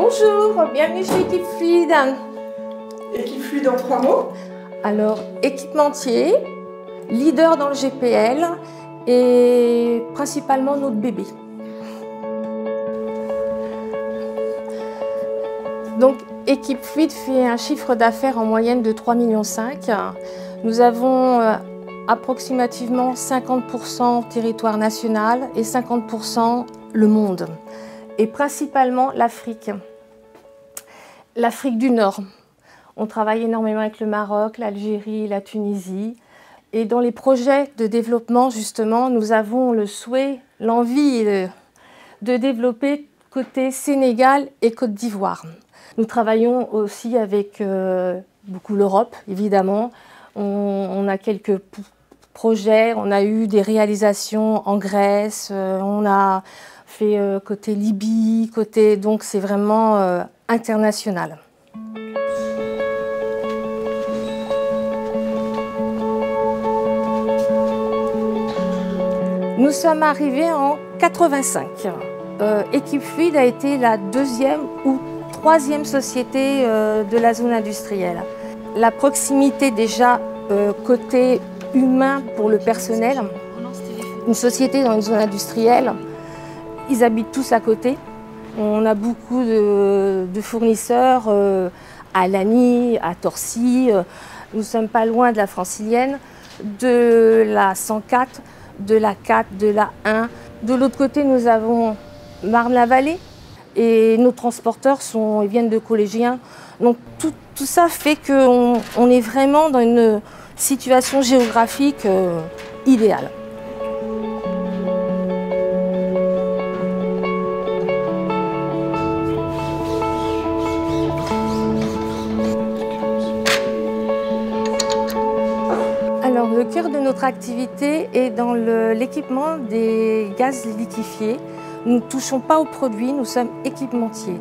Bonjour, bienvenue chez Équipe Fluide. Équipe Fluide en 3 mots? Alors, équipementier, leader dans le GPL et principalement notre bébé. Donc, Équipe Fluide fait un chiffre d'affaires en moyenne de 3,5 millions. Nous avons approximativement 50% territoire national et 50% le monde. Et principalement l'Afrique. L'Afrique du Nord. On travaille énormément avec le Maroc, l'Algérie, la Tunisie. Et dans les projets de développement, justement, nous avons le souhait, l'envie de développer côté Sénégal et Côte d'Ivoire. Nous travaillons aussi avec beaucoup l'Europe, évidemment. On a quelques projets, on a eu des réalisations en Grèce, on a fait côté Libye, donc c'est vraiment international. Nous sommes arrivés en 85. Équipe Fluide a été la 2e ou 3e société de la zone industrielle. La proximité déjà côté humain pour le personnel. Une société dans une zone industrielle, ils habitent tous à côté. On a beaucoup de fournisseurs à Lagny, à Torcy. Nous ne sommes pas loin de la Francilienne, de la 104, de la 4, de la 1. De l'autre côté, nous avons Marne-la-Vallée et nos transporteurs ils viennent de collégiens. Donc tout ça fait qu'on est vraiment dans une situation géographique idéale. Alors, le cœur de notre activité est dans l'équipement des gaz liquéfiés. Nous ne touchons pas aux produits, nous sommes équipementiers.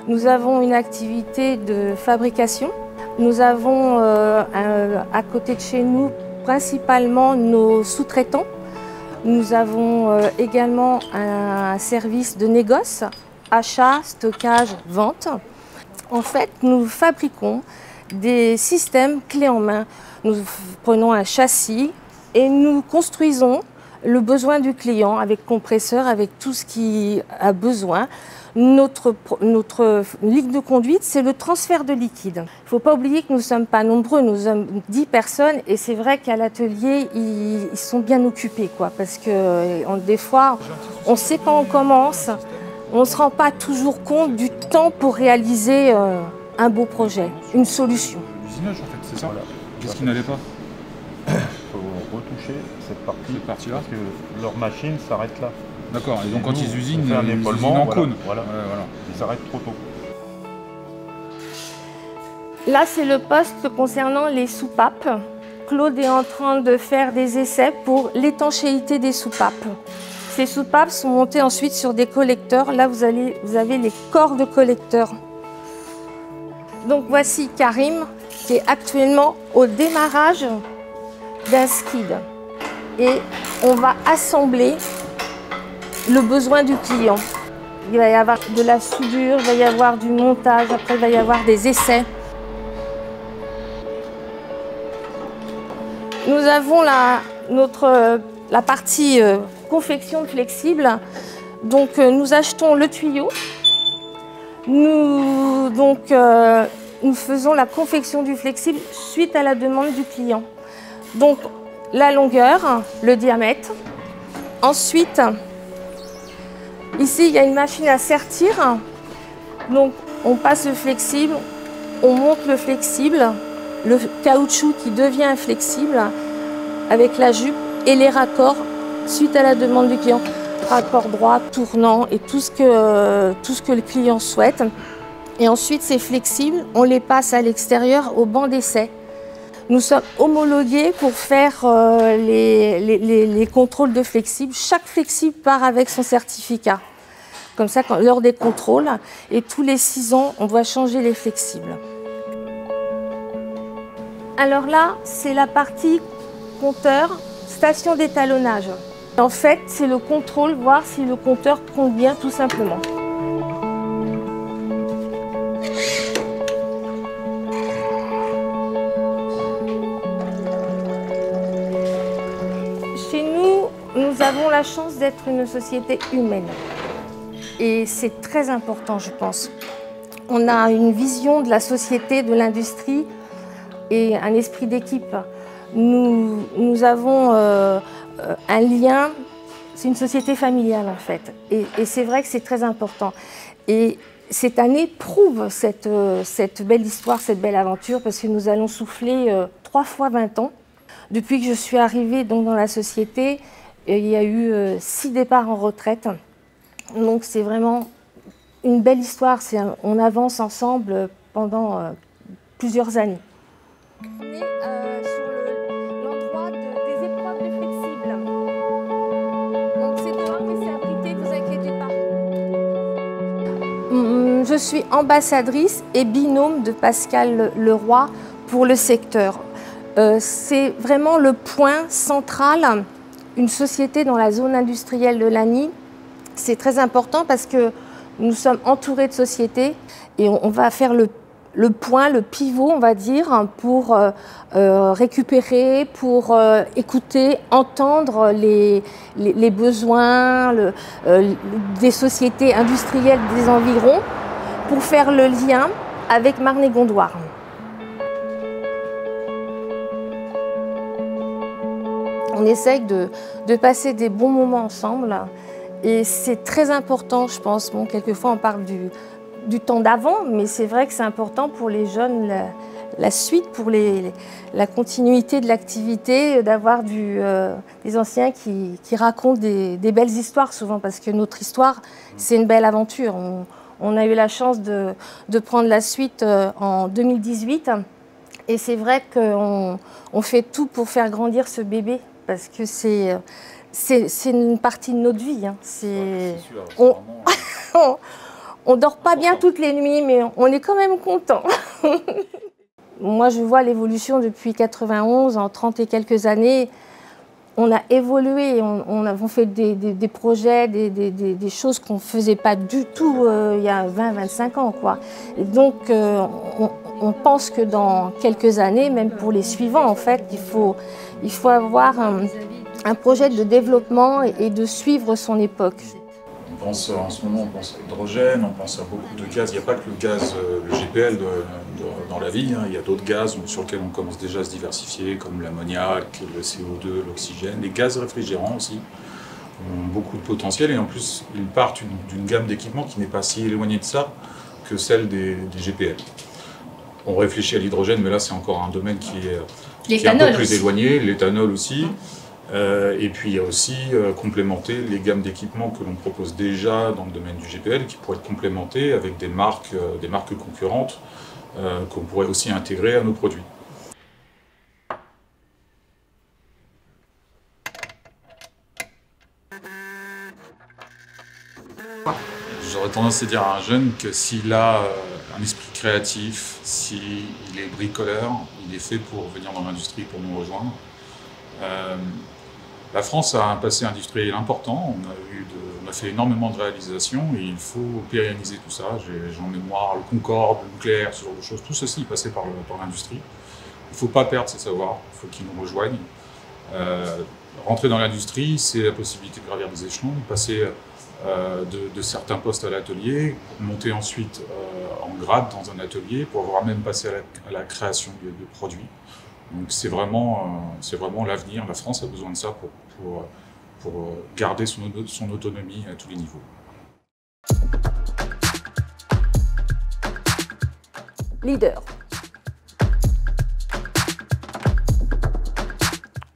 Nous avons une activité de fabrication. Nous avons à côté de chez nous principalement nos sous-traitants. Nous avons également un service de négoce, achat, stockage, vente. En fait, nous fabriquons des systèmes clés en main. Nous prenons un châssis et nous construisons le besoin du client avec compresseur, avec tout ce qu'il a besoin. Notre ligne de conduite, c'est le transfert de liquide. Il ne faut pas oublier que nous ne sommes pas nombreux, nous sommes 10 personnes et c'est vrai qu'à l'atelier, ils sont bien occupés, parce que des fois, on sait quand on commence, on ne se rend pas toujours compte du temps pour réaliser un beau projet, une solution. L'usinage, en fait, c'est ça. Voilà. Qu'est-ce qui n'allait pas? Il faut retoucher cette partie-là parce que leur machine s'arrête là. D'accord, et donc quand ils usinent, ils usinent en cône. Voilà. Ils s'arrêtent trop tôt. Là, c'est le poste concernant les soupapes. Claude est en train de faire des essais pour l'étanchéité des soupapes. Ces soupapes sont montées ensuite sur des collecteurs. Là, vous avez les corps de collecteurs. Donc voici Karim qui est actuellement au démarrage d'un skid. Et on va assembler le besoin du client. Il va y avoir de la soudure, il va y avoir du montage, après il va y avoir des essais. Nous avons la partie confection flexible. Donc nous achetons le tuyau. Nous faisons la confection du flexible suite à la demande du client. Donc la longueur, le diamètre. Ensuite, ici il y a une machine à sertir. Donc on passe le flexible, on monte le flexible, le caoutchouc qui devient inflexible avec la jupe et les raccords suite à la demande du client. Raccord droit, tournant et tout ce que le client souhaite. Et ensuite, ces flexibles, on les passe à l'extérieur au banc d'essai. Nous sommes homologués pour faire les contrôles de flexibles. Chaque flexible part avec son certificat. Comme ça, lors des contrôles, et tous les 6 ans, on doit changer les flexibles. Alors là, c'est la partie compteur, station d'étalonnage. En fait, c'est le contrôle, voir si le compteur compte bien tout simplement. nous avons la chance d'être une société humaine. Et c'est très important, je pense. On a une vision de la société, de l'industrie et un esprit d'équipe. Nous avons un lien, c'est une société familiale en fait. Et c'est vrai que c'est très important. Et cette année prouve cette belle histoire, cette belle aventure, parce que nous allons souffler 3 fois 20 ans. Depuis que je suis arrivée donc, dans la société, il y a eu 6 départs en retraite. Donc c'est vraiment une belle histoire. On avance ensemble pendant plusieurs années. On est sur l'endroit des épreuves de flexibles. Donc c'est dehors, mais c'est abrité, ne vous inquiétez pas. Je suis ambassadrice et binôme de Pascal Leroy pour le secteur. C'est vraiment le point central. Une société dans la zone industrielle de Lagny, c'est très important parce que nous sommes entourés de sociétés et on va faire le point, le pivot, on va dire, pour récupérer, pour écouter, entendre les besoins des sociétés industrielles des environs, pour faire le lien avec Marne-et-Gondoire. On essaye de passer des bons moments ensemble et c'est très important, je pense. Bon, quelquefois, on parle du temps d'avant, mais c'est vrai que c'est important pour les jeunes, la suite, pour la continuité de l'activité, d'avoir des anciens qui racontent des belles histoires souvent, parce que notre histoire, c'est une belle aventure. On a eu la chance de prendre la suite en 2018 et c'est vrai qu'on fait tout pour faire grandir ce bébé. Parce que c'est une partie de notre vie. Hein. On dort pas bien toutes les nuits, mais on est quand même content. Moi, je vois l'évolution depuis 91, en 30 et quelques années. On a évolué, on a fait des projets, des choses qu'on ne faisait pas du tout il y a 20-25 ans. Quoi. Et donc, on pense que dans quelques années, même pour les suivants, en fait, il faut avoir un projet de développement et de suivre son époque. On pense, en ce moment, on pense à l'hydrogène, on pense à beaucoup de gaz. Il n'y a pas que le gaz, le GPL dans la vie, hein. Il y a d'autres gaz sur lesquels on commence déjà à se diversifier, comme l'ammoniac, le CO2, l'oxygène. Les gaz réfrigérants aussi ont beaucoup de potentiel et en plus, ils partent d'une gamme d'équipements qui n'est pas si éloignée de ça que celle des GPL. On réfléchit à l'hydrogène, mais là c'est encore un domaine qui est un peu plus éloigné, l'éthanol aussi. Et puis il y a aussi complémenter les gammes d'équipements que l'on propose déjà dans le domaine du GPL, qui pourraient être complémentées avec des marques concurrentes qu'on pourrait aussi intégrer à nos produits. J'aurais tendance à dire à un jeune que s'il a un esprit créatif, s'il est bricoleur, il est fait pour venir dans l'industrie, pour nous rejoindre. La France a un passé industriel important, on a fait énormément de réalisations et il faut pérenniser tout ça. J'ai en mémoire le Concorde, le nucléaire, ce genre de choses, tout ceci est passé par l'industrie. Il ne faut pas perdre ces savoirs, il faut qu'ils nous rejoignent. Rentrer dans l'industrie, c'est la possibilité de gravir des échelons, passer de certains postes à l'atelier, monter ensuite en grade dans un atelier pour avoir même passé à la création de produits. Donc c'est vraiment l'avenir. La France a besoin de ça pour garder son autonomie à tous les niveaux. Leader.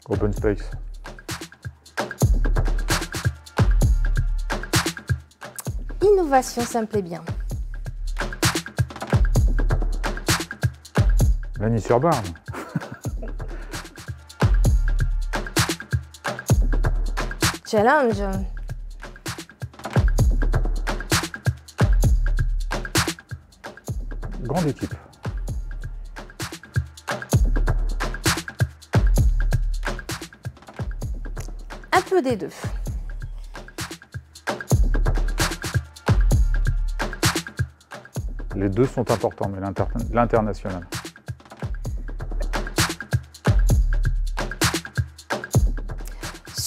Open space. Innovation, ça me plaît bien. Lagny-sur-Marne. Challenge. Grande équipe. Un peu des deux. Les deux sont importants, mais l'international.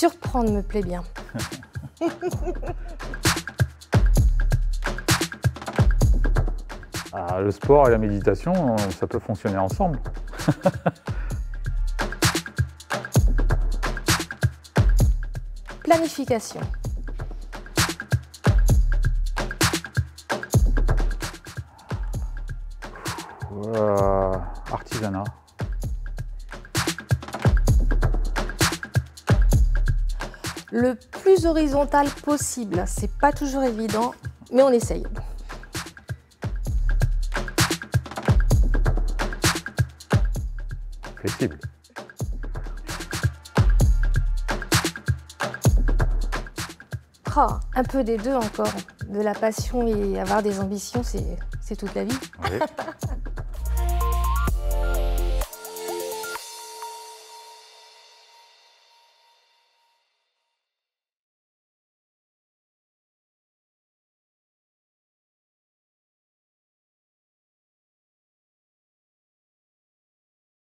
Surprendre me plaît bien. Ah, le sport et la méditation, ça peut fonctionner ensemble. Planification. Artisanat. Le plus horizontal possible, c'est pas toujours évident, mais on essaye. Flexible. Ah, un peu des deux encore. De la passion et avoir des ambitions, c'est toute la vie. Oui.